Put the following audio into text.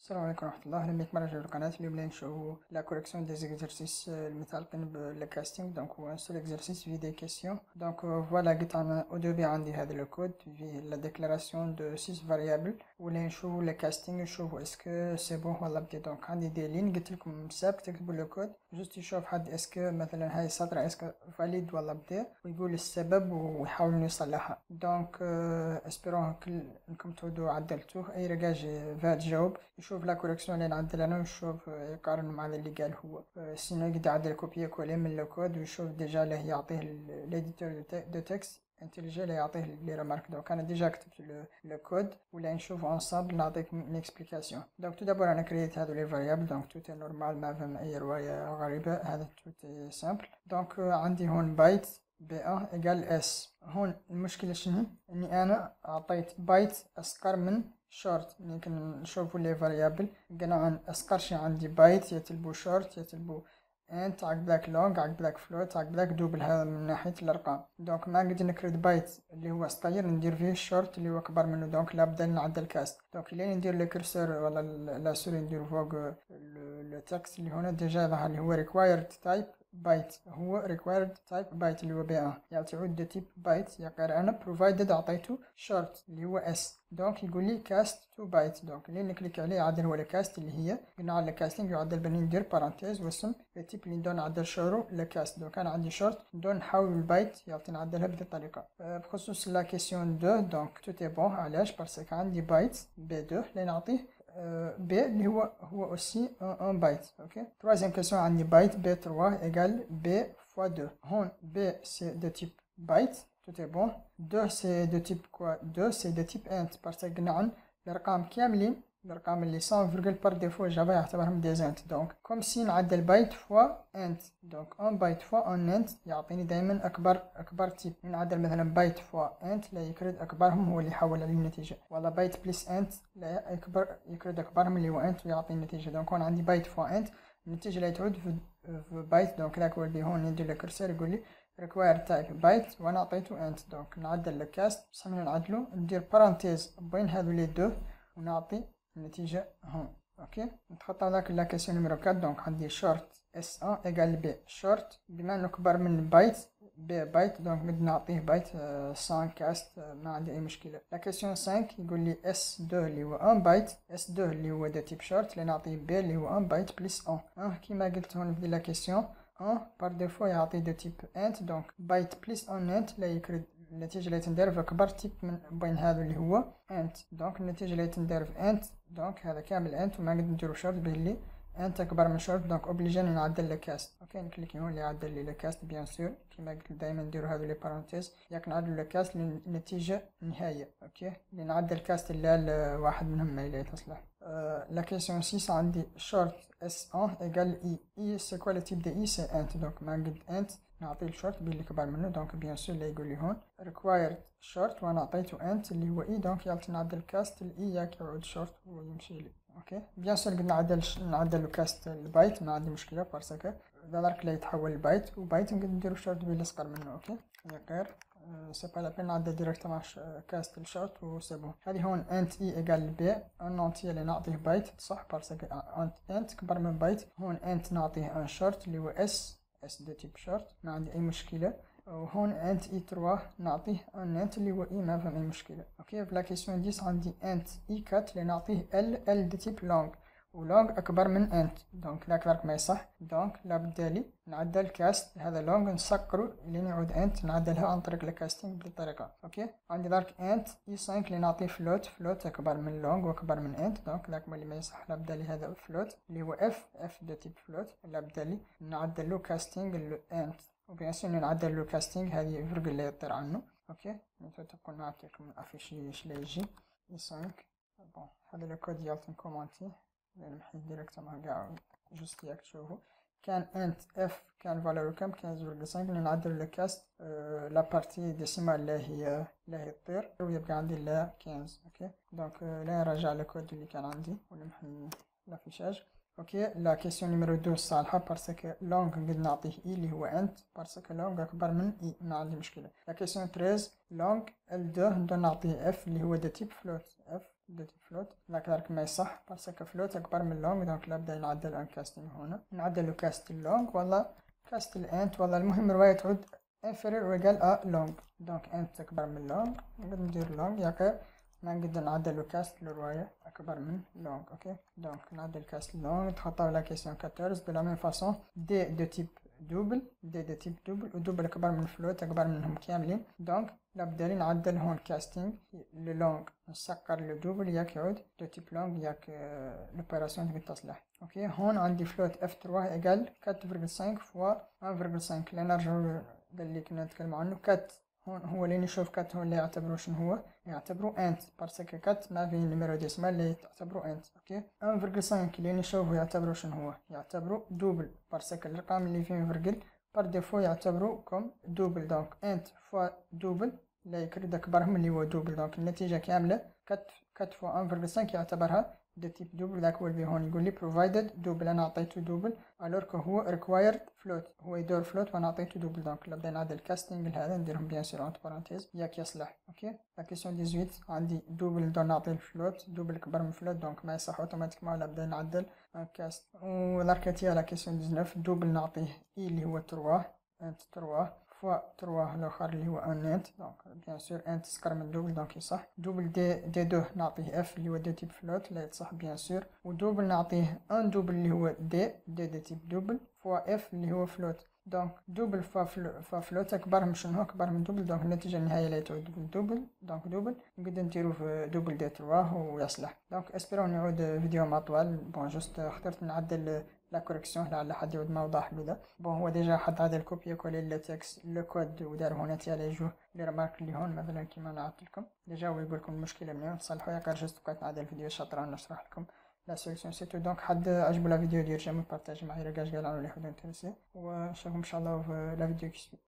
السلام عليكم ورحمة الله. أهلا بك مرة جديدة في القناة. اليوم نشوفو لا كوريكسيون دي زيكزرسيس المتعلقين بالكاستينغ. دونك هو سول اكزرسيس في دي كيسيون. دونك فوالا قلت انا او دوبي عندي هذا الكود فيه لا ديكلاراسيون دو 6 فاريابل، ولا نشوفو لا كاستينغ نشوفو اسكو سي بون ولا بدي. دونك عندي دي لين قلت لكم ساب تكتبوا الكود جوست يشوف حد اسكو مثلا هاي السطر اسكو فاليد ولا بدي، ويقول السبب ويحاول يصلحها. دونك اسبيرون انكم تودو عدلتوه. اي رجاج فات جاوب يشوف لا كوريكسيون اللي نعدل انا ويشوف يقارن مع اللي قال هو. سينو يقدر يعدل كوبي كولي من الكود ويشوف ديجا له يعطيه ليديتور دو تكست انتليجي لا يعطيه لي ريمارك. دونك انا ديجا كتبت الكود ولا نشوف انصامبل نعطيك اكسبليكاسيون. دونك تو دابور انا كريت هذو لي فاريابل. دونك توت نورمال ما فهم اي روايه غريبه، هذا توت سامبل. دونك عندي هون بايت بي ان ايكال اس. هون المشكله شنو؟ اني انا اعطيت بايت اصغر من شورت. يمكن نشوفوا لي فاريابل قلنا عن اصغر شي عندي بايت يتلبو شورت يتلبو انت عقبالك لونج عقبالك فلوت عقبالك دوبل، هذا من ناحيه الارقام. دونك ما نقدر نكرد بايت اللي هو صغير ندير فيه الشورت اللي هو كبر منه. دونك لابد نعدل كاست. دونك لين ندير لو كرسور ولا لا سوري ندير فوق لو تكست اللي هنا ديجا ظهر اللي هو ريكوايرد تايب بايت. هو required type بايت اللي هو بي ان يعني تعود دو تيب بايت يقرا انا provided اعطيته شورت اللي هو اس. دونك يقول لي كاست تو بايت. دونك اللي نكليك عليه يعدل هو الكاست اللي هي قلنا على الكاستنج يعدل بني ندير بارانتيز واسم التيب اللي ندون نعدل شورو لكاست. دونك انا عندي شورت ندون نحاول البايت يعطي نعدلها بهذه الطريقه. بخصوص لا كيسيون دو دونك تو تي بون. علاش؟ باسكو عندي بايت بي 2 اللي نعطيه بي اللي هو اوسي ان بايت. اوكي تروازيام كيسيون عندي بايت بي 3 ايكال بي فوا 2. هون بي سي دو تيب بايت tout est bon. 2 c'est de type quoi? 2 c'est de type int parce que قلنا عن الارقام كاملين الارقام اللي 100 بار ديفو جافا يعتبرهم دي انت. دونك كوم سي نعدل بايت فوا انت. دونك ان بايت فوا ان انت يعطيني دائما اكبر تيب. نعدل مثلا بايت فوا انت لا يكرد اكبرهم هو اللي يحول عليه النتيجه، ولا بايت بلس انت لا يكرد اكبرهم اللي هو انت ويعطي النتيجه. دونك هون عندي بايت فوا انت النتيجه اللي تعود في بايت. دونك لاك ولدي هون ندير الكرسور يقول لي required type بايت وانا عطيته انت. دونك نعدل الكاست بصح من نعدلو ندير بارانتيز بين هذو لي دو ونعطي النتيجة هون. اوكي نتخطى ذاك لا كيسيون نيميرو 4. دونك عندي شورت اس ان ايكال بي شورت بما انه كبر من بايت بي بايت. دونك بدنا نعطيه بايت 100 كاست ما عندي اي مشكله. لا كيسيون 5 يقول لي اس 2 اللي هو 1 بايت اس 2 اللي هو دو تيب شورت اللي نعطيه بي اللي هو 1 بايت بلس 1 كيما قلت هون في لا كيسيون 1 بار ديفو يعطي دو تيب انت. دونك بايت بلس 1 انت لا يكرد النتيجة اللي تندير في كبر تيب من بين هذا اللي هو انت. دونك النتيجة اللي تندير في انت دونك هذا كامل انت وما نقدر نديرو شورت به اللي انت اكبر من شورت. دونك اوبليجي نعدل لكاست. اوكي نكليك هون اللي يعدل لي لكاست بيان سور كيما قلت دائما نديرو هذو لي بارانتيز ياك نعدلو لكاست للنتيجة النهاية. اوكي اللي نعدل كاست اللي واحد منهم ما لا تصلح. لا كيسيون 6 عندي شورت اس ان ايكال اي. اي سي كوا لو تيب دي اي سي انت. دونك ما نقد انت نعطيه الشورت باللي كبر منه. دونك بيان سور اللي يقول لي هون required شورت وانا عطيته انت اللي هو اي. دونك يالتي نعدل كاست الاي ياك يعود شورت ويمشي لي. اوكي بيان سور قد نعدل كاست البايت ما عندي مشكله باسكو ذلك لا يتحول البايت وبايت نقدر نديرو شورت باللي اصغر منه. اوكي غير سي با لا بين نعدل ديريكتومون كاست الشورت وسي بون. هذه هون انت اي ايكال بي ان انتي اللي نعطيه بايت صح باسكو انت كبر من بايت. هون انت نعطيه ان شورت اللي هو اس دو تيب شورت ما عندي اي مشكله. وهون انت اي 3 نعطيه ان انت اللي هو اي ما فهم اي مشكله. اوكي في لا كيسيون 10 عندي انت اي 4 اللي نعطيه ال دو تيب لونج ولونج اكبر من انت. دونك لا كذلك ما يصح. دونك لابد نعدل كاست هذا لونج نسكرو لين يعود انت نعدلها عن طريق الكاستنج بالطريقه. اوكي عندي ذلك انت اي 5 اللي نعطيه فلوت اكبر من لونج واكبر من انت. دونك لاك اللي ما يصح لابد لي هذا فلوت اللي هو اف دو تيب فلوت لابد لي نعدل له كاستنج انت. وبيان سور نعدل له كاستنج هذه فرق اللي يطير عنه. اوكي تكون نعطيكم الافيشي اش لا يجي اي 5. بون هذا الكود يالتي كومونتي نمحي ديريكتومون كاع جوست ياك تشوفو. كان انت اف كان فالورو كم 15.5 نعدل لو كاست لا بارتي ديسيمال اللي هي تطير ويبقى عندي لا 15. اوكي دونك لا نراجع الكود اللي كان عندي ونمحي لافيشاج. اوكي لا كيسيون نيميرو 2 صالحه باسكو لونغ نقدر نعطيه اي اللي هو انت باسكو لونغ اكبر من اي ما عندي مشكله. لا كيسيون 13 لونغ ال2 نقدر نعطيه اف اللي هو دو تيب فلوت اف دو تيب فلوت. لكن ما يصح باسكو فلوت اكبر من لونج، دونك نبدا نعدل ان كاستنج هنا، نعدل كاست اللونج ولا كاست الانت، ولا المهم رواية تعود inferior و egal a long. دونك انت اكبر من لونج نقدر ندير لونج، ياك ما نقدر نعدل كاست للرواية اكبر من لونج. اوكي دونك نعدل كاست لونج، نتخطاو لا كيسيون 14 دو لا ميم فاصون. دي دو تيب دوبل، دي دو تيب دوبل، ودوبل اكبر من فلوت اكبر منهم كاملين. دونك نبدا نعدل هون كاستينغ لو لونج نسكر لو دوبل، ياك يعود دو تيب لونج، ياك لوبيراسيون تبي تصلح. اوكي هون عندي فلوت اف 3 ايكال 4.5 فوا 1.5. لا نرجعو اللي كنا نتكلم عنه. كات هون هو اللي نشوف كات هون اللي يعتبروا شنو هو، يعتبروا انت باسكو كات ما فيه نيميرو ديسمال اللي تعتبروا انت. اوكي 1.5 اللي نشوفوا يعتبروا شنو هو، يعتبروا دوبل باسكو الرقم اللي فيه فيرجل بار ديفو يعتبروا كوم دوبل. دونك انت فوا دوبل لا يكرد اكبر من اللي هو دوبل، دونك النتيجه كامله كات فوا 1.5 يعتبرها دو تيب دوبل. ذاك هو اللي هون يقول لي provided دوبل، انا اعطيته دوبل الور كو هو required float، هو يدور فلوت وانا اعطيته دوبل. دونك نبدا نعدل كاستنج لهذا نديرهم بيان سور اونت بارونتيز ياك يصلح. اوكي لا كيسيون 18 عندي دوبل ندور نعطي الفلوت، دوبل اكبر من فلوت دونك ما يصح اوتوماتيكمون نبدا نعدل كاست. ولاركاتيا لا كيسيون 19 دوبل نعطيه اي اللي هو 3 انت 3 فوا 3 الاخر اللي هو ان انت. دونك بيان سور انت سكر من دوبل دونك يصح. دوبل دي دو نعطيه اف اللي هو دي تيب فلوت لا يصح بيان سور. ودوبل نعطيه ان دوبل اللي هو دي تيب دوبل فوا اف اللي هو فلوت. دونك دوبل فا فلوت اكبر من شنو، اكبر من دوبل، دونك النتيجه النهائيه لا تعود دوبل. دونك دوبل نقدر نديرو في دوبل دي 3 ويصلح. دونك اسبرون يعود فيديو ما طوال. بون جوست اخترت نعدل لا كوريكسيون لعل حد يعود ما وضح له. بون هو ديجا حد عدل كوبي كولي التكست لو كود ودار هنا تاع يجو لي رمارك اللي هون مثلا كيما انا عطيت لكم ديجا، ويقول لكم المشكله منين تصلحوا. ياك جوست بقيت نعدل الفيديو شاطر نشرح لكم لا سوليسيون سيتو. دونك حد عجبو لا فيديو دير جيم بارطاج معايا رجاج قال عنو اللي حد انتريسي، ونشوفكم ان شاء الله في لا فيديو كي